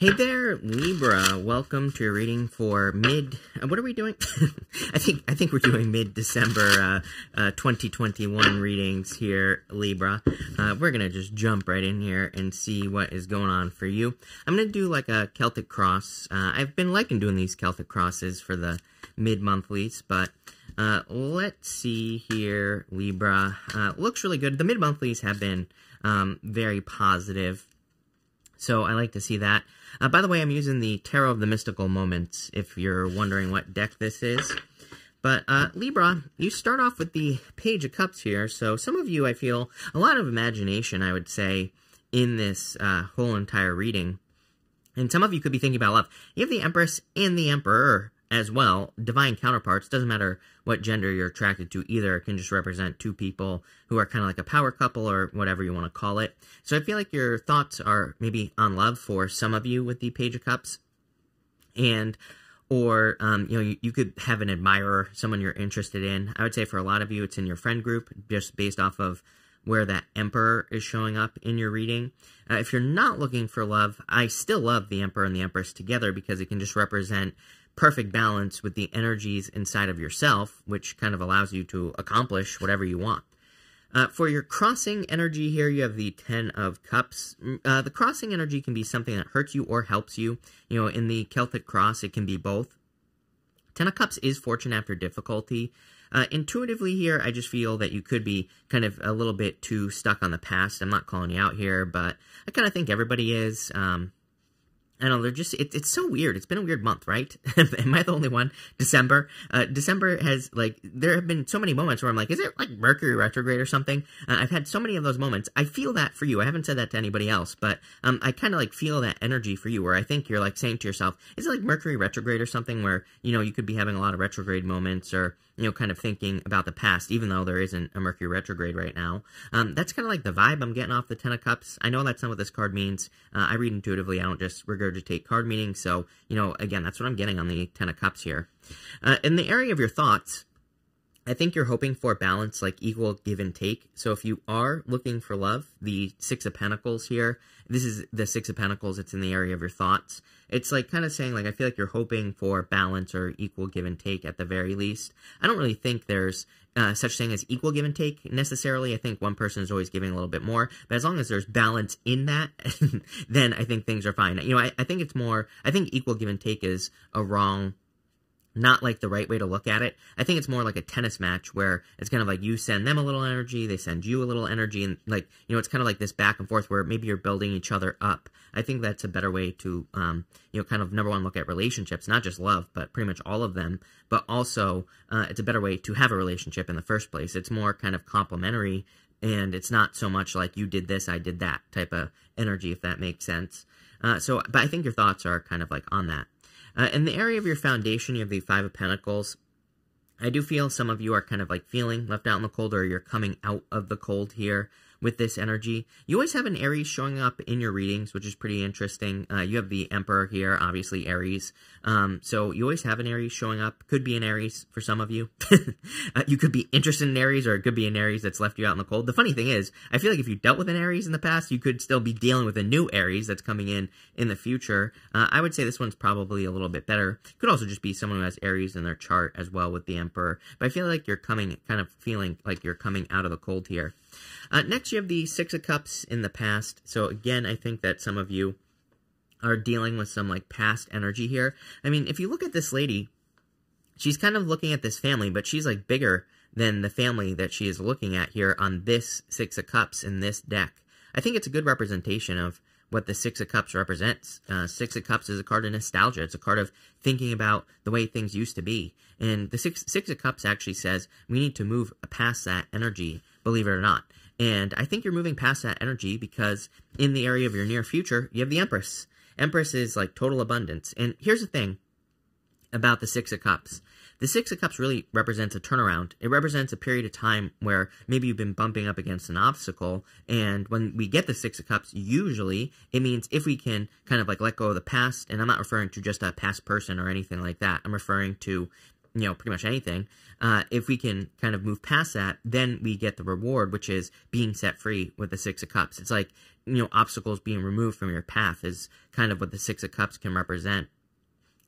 Hey there, Libra. Welcome to your reading for what are we doing? I think we're doing mid-December 2021 readings here, Libra. We're going to just jump right in here and see what is going on for you. I'm going to do like a Celtic cross. I've been liking doing these Celtic crosses for the mid-monthlies, but let's see here, Libra. Looks really good. The mid-monthlies have been very positive, so I like to see that. By the way, I'm using the Tarot of the Mystical Moments, if you're wondering what deck this is. But, Libra, you start off with the Page of Cups here, so some of you, I feel, a lot of imagination, I would say, in this whole entire reading. And some of you could be thinking about love. You have the Empress and the Emperor as well, divine counterparts. Doesn't matter what gender you're attracted to either. It can just represent two people who are kind of like a power couple or whatever you want to call it. So I feel like your thoughts are maybe on love for some of you with the Page of Cups. And, or, you could have an admirer, someone you're interested in. I would say for a lot of you, it's in your friend group, just based off of where that Emperor is showing up in your reading. If you're not looking for love, I still love the Emperor and the Empress together because it can just represent perfect balance with the energies inside of yourself, which kind of allows you to accomplish whatever you want. For your crossing energy here, you have the Ten of Cups. The crossing energy can be something that hurts you or helps you. You know, in the Celtic cross, it can be both. Ten of Cups is fortune after difficulty. Intuitively here, I just feel that you could be kind of a little bit too stuck on the past. I'm not calling you out here, but I kind of think everybody is. I don't know, they're just, it's so weird. It's been a weird month, right? Am I the only one? December has, like, there have been so many moments where I'm like, is it, like, Mercury retrograde or something? I've had so many of those moments. I feel that for you. I haven't said that to anybody else, but I kind of, like, feel that energy for you, where I think you're, like, saying to yourself, is it, like, Mercury retrograde or something, where, you know, you could be having a lot of retrograde moments, or, you know, kind of thinking about the past, even though there isn't a Mercury retrograde right now. That's kind of like the vibe I'm getting off the Ten of Cups. I know that's not what this card means. I read intuitively. I don't just regurgitate card meanings. So, you know, again, that's what I'm getting on the Ten of Cups here. In the area of your thoughts, I think you're hoping for balance, like equal give and take. So if you are looking for love, the Six of Pentacles here, this is the Six of Pentacles. It's in the area of your thoughts. It's like kind of saying, like, I feel like you're hoping for balance or equal give and take at the very least. I don't really think there's such thing as equal give and take necessarily. I think one person is always giving a little bit more, but as long as there's balance in that, then I think things are fine. You know, I think it's more, I think equal give and take is a wrong, not like the right way to look at it. I think it's more like a tennis match where it's kind of like you send them a little energy, they send you a little energy, and, like, you know, it's kind of like this back and forth where maybe you're building each other up. I think that's a better way to, you know, kind of, number one, look at relationships, not just love, but pretty much all of them, but also it's a better way to have a relationship in the first place. It's more kind of complementary, and it's not so much like you did this, I did that type of energy, if that makes sense. But I think your thoughts are kind of like on that. In the area of your foundation, you have the Five of Pentacles. I do feel some of you are kind of like feeling left out in the cold, or you're coming out of the cold here with this energy. You always have an Aries showing up in your readings, which is pretty interesting. You have the Emperor here, obviously Aries. So you always have an Aries showing up. Could be an Aries for some of you. You could be interested in Aries, or it could be an Aries that's left you out in the cold. The funny thing is, I feel like if you dealt with an Aries in the past, you could still be dealing with a new Aries that's coming in the future. I would say this one's probably a little bit better. Could also just be someone who has Aries in their chart as well with the Emperor. But I feel like you're kind of feeling like you're coming out of the cold here. Next, you have the Six of Cups in the past. So again, I think that some of you are dealing with some, like, past energy here. I mean, if you look at this lady, she's kind of looking at this family, but she's, like, bigger than the family that she is looking at here on this Six of Cups in this deck. I think it's a good representation of what the Six of Cups represents. Six of Cups is a card of nostalgia. It's a card of thinking about the way things used to be. And the Six of Cups actually says we need to move past that energy, believe it or not. And I think you're moving past that energy because in the area of your near future, you have the Empress. Empress is like total abundance. And here's the thing about the Six of Cups. The Six of Cups really represents a turnaround. It represents a period of time where maybe you've been bumping up against an obstacle. And when we get the Six of Cups, usually it means if we can kind of like let go of the past, and I'm not referring to just a past person or anything like that. I'm referring to, you know, pretty much anything. If we can kind of move past that, then we get the reward, which is being set free with the Six of Cups. It's like obstacles being removed from your path is kind of what the Six of Cups can represent.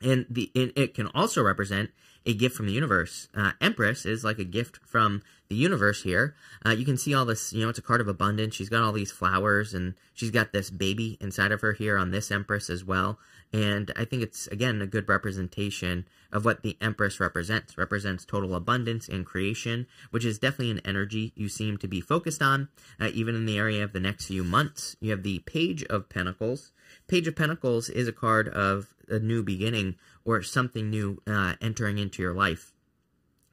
And it can also represent a gift from the universe. Empress is like a gift from the universe here. You can see all this, it's a card of abundance. She's got all these flowers, and she's got this baby inside of her here on this Empress as well. And I think it's, again, a good representation of what the Empress represents. Represents total abundance and creation, which is definitely an energy you seem to be focused on, even in the area of the next few months. You have the Page of Pentacles. Page of Pentacles is a card of a new beginning or something new entering into your life.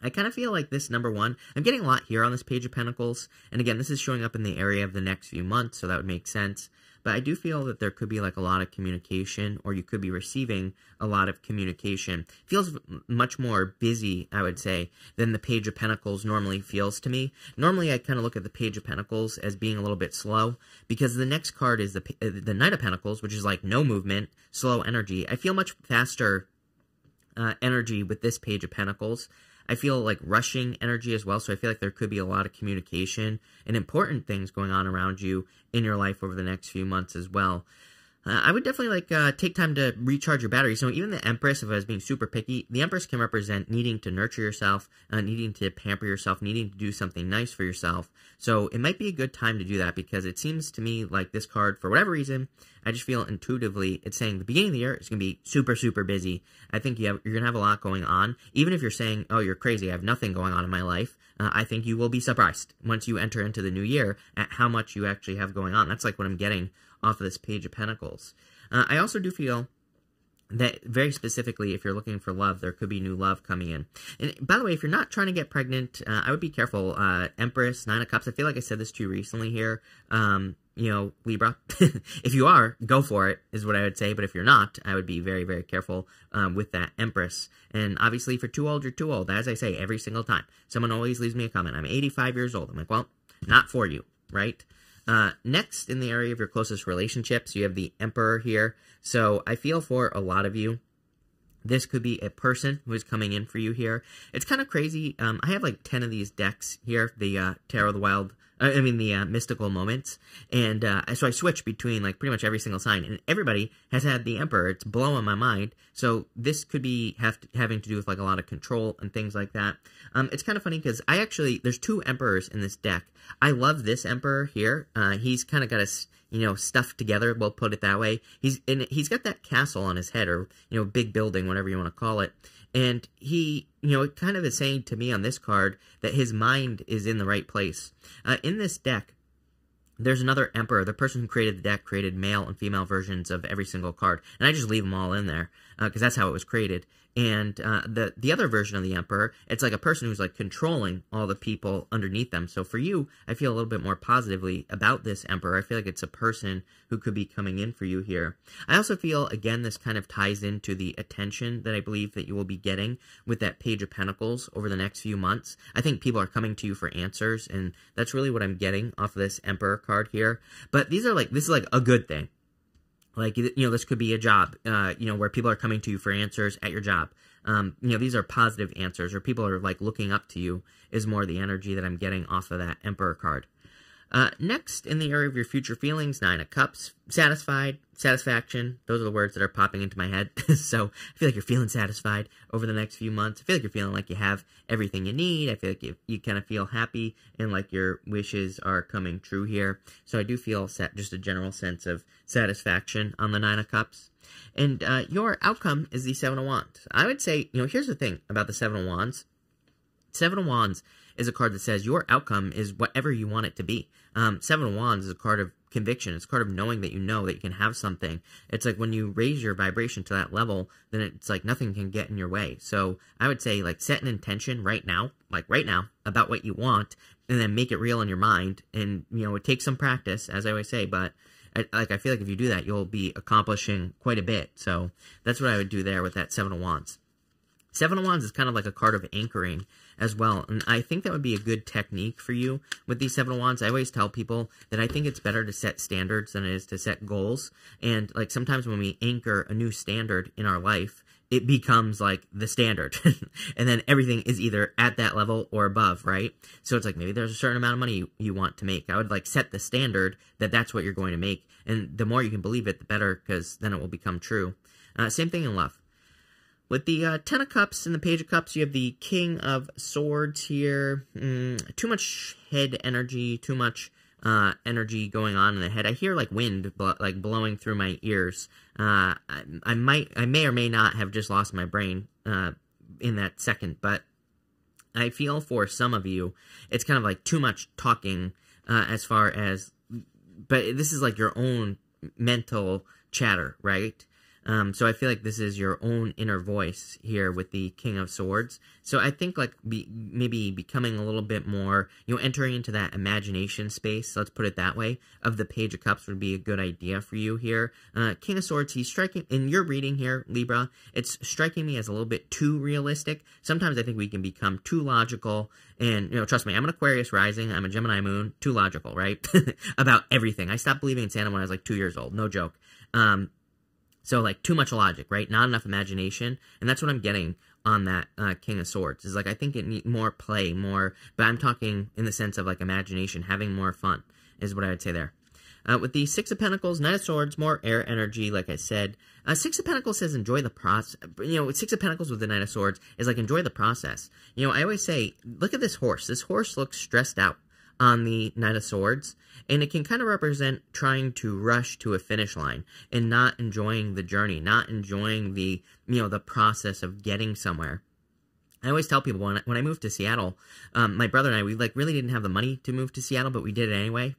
I kind of feel like this, number one, I'm getting a lot here on this Page of Pentacles. And again, this is showing up in the area of the next few months, so that would make sense. But I do feel that there could be like a lot of communication, or you could be receiving a lot of communication. Feels much more busy, I would say, than the Page of Pentacles normally feels to me. Normally, I kind of look at the Page of Pentacles as being a little bit slow, because the next card is the Knight of Pentacles, which is like no movement, slow energy. I feel much faster energy with this Page of Pentacles. I feel like rushing energy as well, so I feel like there could be a lot of communication and important things going on around you in your life over the next few months as well. I would definitely take time to recharge your battery. So even the Empress, if I was being super picky, the Empress can represent needing to nurture yourself, needing to pamper yourself, needing to do something nice for yourself. So it might be a good time to do that, because it seems to me like this card, for whatever reason, I just feel intuitively it's saying the beginning of the year is going to be super, super busy. I think you're going to have a lot going on. Even if you're saying, oh, you're crazy, I have nothing going on in my life, I think you will be surprised once you enter into the new year at how much you actually have going on. That's like what I'm getting off of this Page of Pentacles. I also do feel that very specifically, if you're looking for love, there could be new love coming in. And by the way, if you're not trying to get pregnant, I would be careful. Empress, Nine of Cups, I feel like I said this to you recently here. Libra, if you are, go for it, is what I would say. But if you're not, I would be very, very careful with that Empress. And obviously, if you're too old, you're too old. As I say every single time. Someone always leaves me a comment. I'm 85 years old. I'm like, well, not for you, right? Next, in the area of your closest relationships, you have the Emperor here. So I feel for a lot of you, this could be a person who is coming in for you here. It's kind of crazy. I have like 10 of these decks here, the Tarot of the Wild, the Mystical Moments. And so I switch between like pretty much every single sign. And everybody has had the Emperor. It's blowing my mind. So this could be having to do with like a lot of control and things like that. It's kind of funny because there's two Emperors in this deck. I love this Emperor here. He's kind of got his, stuff together, we'll put it that way. He's got that castle on his head, or, big building, whatever you want to call it. And he, it kind of is saying to me on this card that his mind is in the right place. In this deck, there's another Emperor. The person who created the deck created male and female versions of every single card. And I just leave them all in there, because that's how it was created. And the other version of the Emperor, it's like a person who's like controlling all the people underneath them. So for you, I feel a little bit more positively about this Emperor. I feel like it's a person who could be coming in for you here. I also feel, again, this kind of ties into the attention that I believe that you will be getting with that Page of Pentacles over the next few months. I think people are coming to you for answers, and that's really what I'm getting off of this Emperor card here. But this is like a good thing. Like, this could be a job, where people are coming to you for answers at your job. These are positive answers, or people are, like, looking up to you, is more the energy that I'm getting off of that Emperor card. Next, in the area of your future feelings, Nine of Cups, satisfied, satisfaction. Those are the words that are popping into my head. So I feel like you're feeling satisfied over the next few months. I feel like you're feeling like you have everything you need. I feel like you kind of feel happy and like your wishes are coming true here. So I do feel just a general sense of satisfaction on the Nine of Cups. And your outcome is the Seven of Wands. I would say, here's the thing about the Seven of Wands. Seven of Wands is a card that says your outcome is whatever you want it to be. Seven of Wands is a card of conviction. It's a card of knowing that you know that you can have something. It's like when you raise your vibration to that level, then it's like nothing can get in your way. So I would say, like, set an intention right now, about what you want, and then make it real in your mind. And, it takes some practice, as I always say, but I feel like if you do that, you'll be accomplishing quite a bit. So that's what I would do there with that Seven of Wands. Seven of Wands is kind of like a card of anchoring. as well. And I think that would be a good technique for you with these Seven of Wands. I always tell people that I think it's better to set standards than it is to set goals. And like sometimes when we anchor a new standard in our life, it becomes like the standard. And then everything is either at that level or above, right? So it's like maybe there's a certain amount of money you want to make. I would like set the standard that that's what you're going to make. And the more you can believe it, the better, because then it will become true. Same thing in love. With the Ten of Cups and the Page of Cups, you have the King of Swords here. Too much head energy, too much energy going on in the head. I hear like wind like blowing through my ears. I may or may not have just lost my brain in that second, but I feel for some of you, it's kind of like too much talking as far as, but this is like your own mental chatter, right? So I feel like this is your own inner voice here with the King of Swords. So I think like maybe becoming a little bit more, entering into that imagination space, let's put it that way, of the Page of Cups would be a good idea for you here. King of Swords, he's striking, in your reading here, Libra, it's striking me as a little bit too realistic. Sometimes I think we can become too logical, and, trust me, I'm an Aquarius rising, I'm a Gemini moon, too logical, right? About everything. I stopped believing in Santa when I was like 2 years old, no joke. So, like, too much logic, right? Not enough imagination. And that's what I'm getting on that King of Swords. Is like, I think it needs more play, more... But I'm talking in the sense of, like, imagination, having more fun, is what I would say there. With the Six of Pentacles, Knight of Swords, more air energy, like I said. Six of Pentacles says enjoy the process. Six of Pentacles with the Knight of Swords is like, enjoy the process. I always say, look at this horse. This horse looks stressed out on the Knight of Swords, and it can kind of represent trying to rush to a finish line and not enjoying the journey, not enjoying the, the process of getting somewhere. I always tell people when I moved to Seattle, my brother and I, we like really didn't have the money to move to Seattle, but we did it anyway.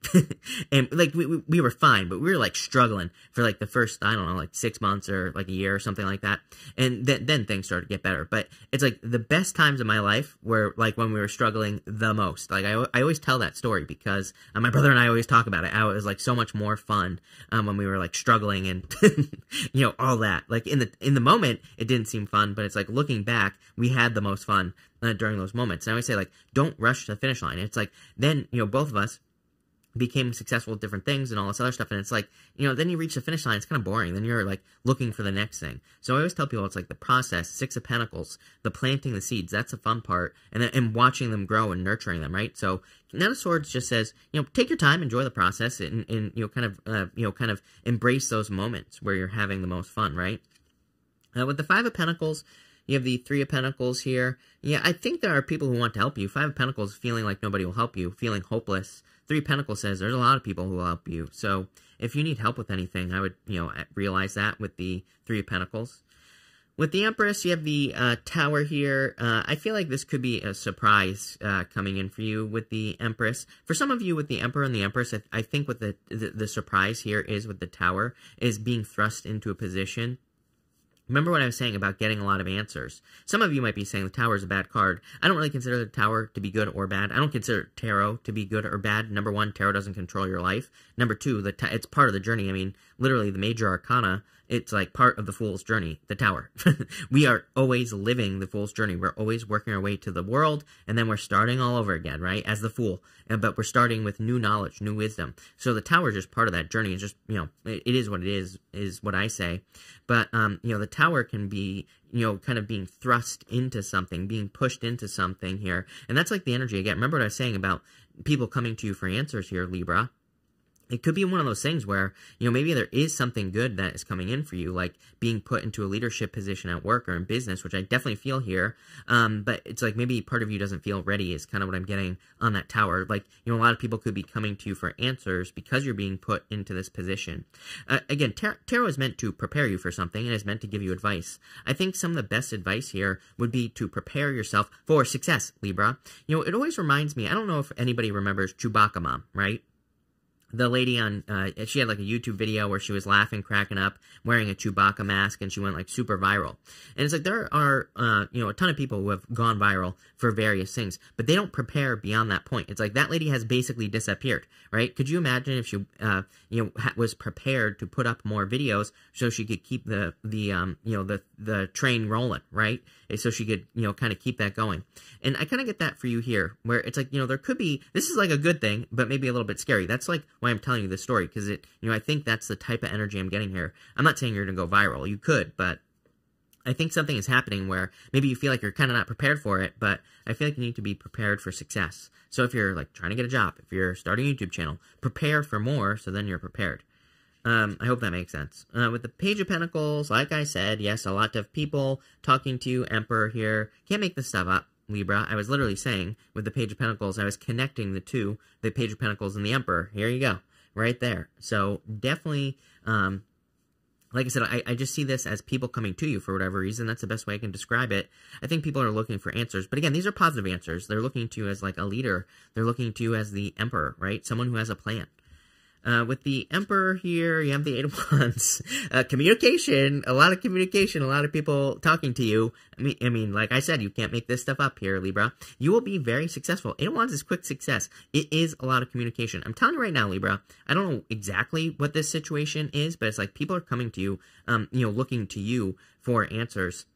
And like we were fine, but we were like struggling for like the first, I don't know, like 6 months or like a year or something like that. And then things started to get better. But it's like the best times of my life were like when we were struggling the most. Like I always tell that story because my brother and I always talk about it. How it was like so much more fun when we were like struggling and all that. Like in the moment, it didn't seem fun, but it's like looking back, we had the most fun during those moments. And I always say, like, don't rush to the finish line. It's like, then, both of us became successful with different things and all this other stuff. And it's like, then you reach the finish line, it's kind of boring. Then you're like looking for the next thing. So I always tell people it's like the process, Six of Pentacles, the planting the seeds, that's the fun part. And watching them grow and nurturing them, right? So Knight of Swords just says, take your time, enjoy the process, and kind of embrace those moments where you're having the most fun, right? With the Five of Pentacles, you have the Three of Pentacles here. Yeah, I think there are people who want to help you. Five of Pentacles, feeling like nobody will help you, feeling hopeless. Three of Pentacles says there's a lot of people who will help you. So if you need help with anything, I would, realize that with the Three of Pentacles. With the Empress, you have the Tower here. I feel like this could be a surprise coming in for you with the Empress. For some of you with the Emperor and the Empress, I think what the surprise here is with the Tower is being thrust into a position. Remember what I was saying about getting a lot of answers. Some of you might be saying the Tower is a bad card. I don't really consider the Tower to be good or bad. I don't consider Tarot to be good or bad. Number one, Tarot doesn't control your life. Number two, it's part of the journey. I mean, literally, the major arcana, it's like part of the Fool's journey, the Tower. We are always living the Fool's journey. We're always working our way to the world, and then we're starting all over again, right, as the Fool. But we're starting with new knowledge, new wisdom. So the Tower is just part of that journey. It's just, it is what it is what I say. But, the Tower can be, kind of being thrust into something, being pushed into something here. And that's like the energy I get. Remember what I was saying about people coming to you for answers here, Libra? It could be one of those things where, maybe there is something good that is coming in for you, like being put into a leadership position at work or in business, which I definitely feel here. But it's like maybe part of you doesn't feel ready is kind of what I'm getting on that Tower. Like, a lot of people could be coming to you for answers because you're being put into this position. Again, Tarot is meant to prepare you for something and is meant to give you advice. I think some of the best advice here would be to prepare yourself for success, Libra. It always reminds me, I don't know if anybody remembers Chewbacca Mom, right? the lady on, she had like a YouTube video where she was laughing, cracking up, wearing a Chewbacca mask, and she went like super viral. And it's like there are, you know, a ton of people who have gone viral for various things, but they don't prepare beyond that point. It's like that lady has basically disappeared, right? Could you imagine if she, you know, was prepared to put up more videos so she could keep the you know, the train rolling, right? So she could, you know, kind of keep that going. And I kind of get that for you here, where it's like, you know, there could be, this is like a good thing, but maybe a little bit scary. That's like why I'm telling you this story, because it, you know, I think that's the type of energy I'm getting here. I'm not saying you're going to go viral. You could, but I think something is happening where maybe you feel like you're kind of not prepared for it, but I feel like you need to be prepared for success. So if you're like trying to get a job, if you're starting a YouTube channel, prepare for more, so then you're prepared. I hope that makes sense. With the Page of Pentacles, like I said, yes, a lot of people talking to you, Emperor here. Can't make this stuff up, Libra. I was literally saying, with the Page of Pentacles, I was connecting the two, the Page of Pentacles and the Emperor. Here you go, right there. So definitely, like I said, I just see this as people coming to you for whatever reason. That's the best way I can describe it. I think people are looking for answers. But again, these are positive answers. They're looking to you as like a leader. They're looking to you as the Emperor, right? Someone who has a plan. With the Emperor here, you have the Eight of Wands. Communication, a lot of communication, a lot of people talking to you. I mean, like I said, you can't make this stuff up here, Libra. You will be very successful. Eight of Wands is quick success. It is a lot of communication. I'm telling you right now, Libra, I don't know exactly what this situation is, but it's like people are coming to you, you know, looking to you for answers.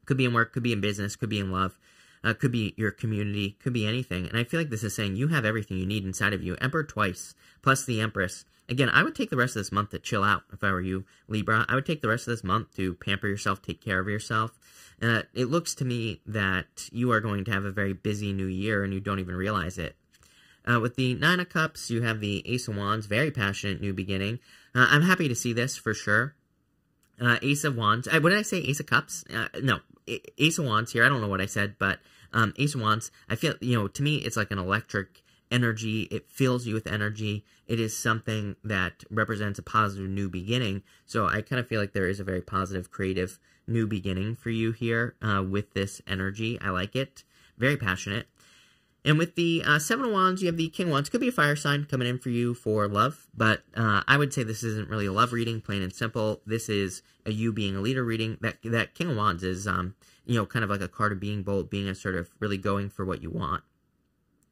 Could be in work, could be in business, could be in love. Could be your community, could be anything. And I feel like this is saying you have everything you need inside of you. Emperor twice, plus the Empress. Again, I would take the rest of this month to chill out if I were you, Libra. I would take the rest of this month to pamper yourself, take care of yourself. It looks to me that you are going to have a very busy new year and you don't even realize it. With the Nine of Cups, you have the Ace of Wands, very passionate new beginning. I'm happy to see this for sure. Ace of Wands. What did I say? Ace of Cups? No. Ace of Wands here. I don't know what I said, but Ace of Wands, I feel, you know, to me, it's like an electric energy. It fills you with energy. It is something that represents a positive new beginning. So I kind of feel like there is a very positive, creative new beginning for you here with this energy. I like it. Very passionate. And with the Seven of Wands, you have the King of Wands. Could be a fire sign coming in for you for love, but I would say this isn't really a love reading, plain and simple. This is a you being a leader reading. That King of Wands is, you know, kind of like a card of being bold, being assertive, really going for what you want.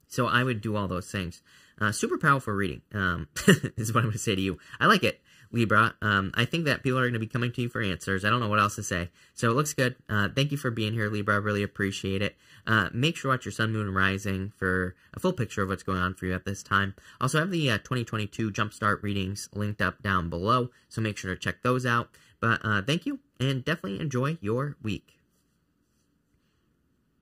So I would do all those things. Super powerful reading, is what I'm going to say to you. I like it, Libra. I think that people are going to be coming to you for answers. I don't know what else to say. So it looks good. Thank you for being here, Libra. I really appreciate it. Make sure to watch your Sun, Moon, and Rising for a full picture of what's going on for you at this time. Also, I have the 2022 Jumpstart readings linked up down below, so make sure to check those out. But thank you, and definitely enjoy your week.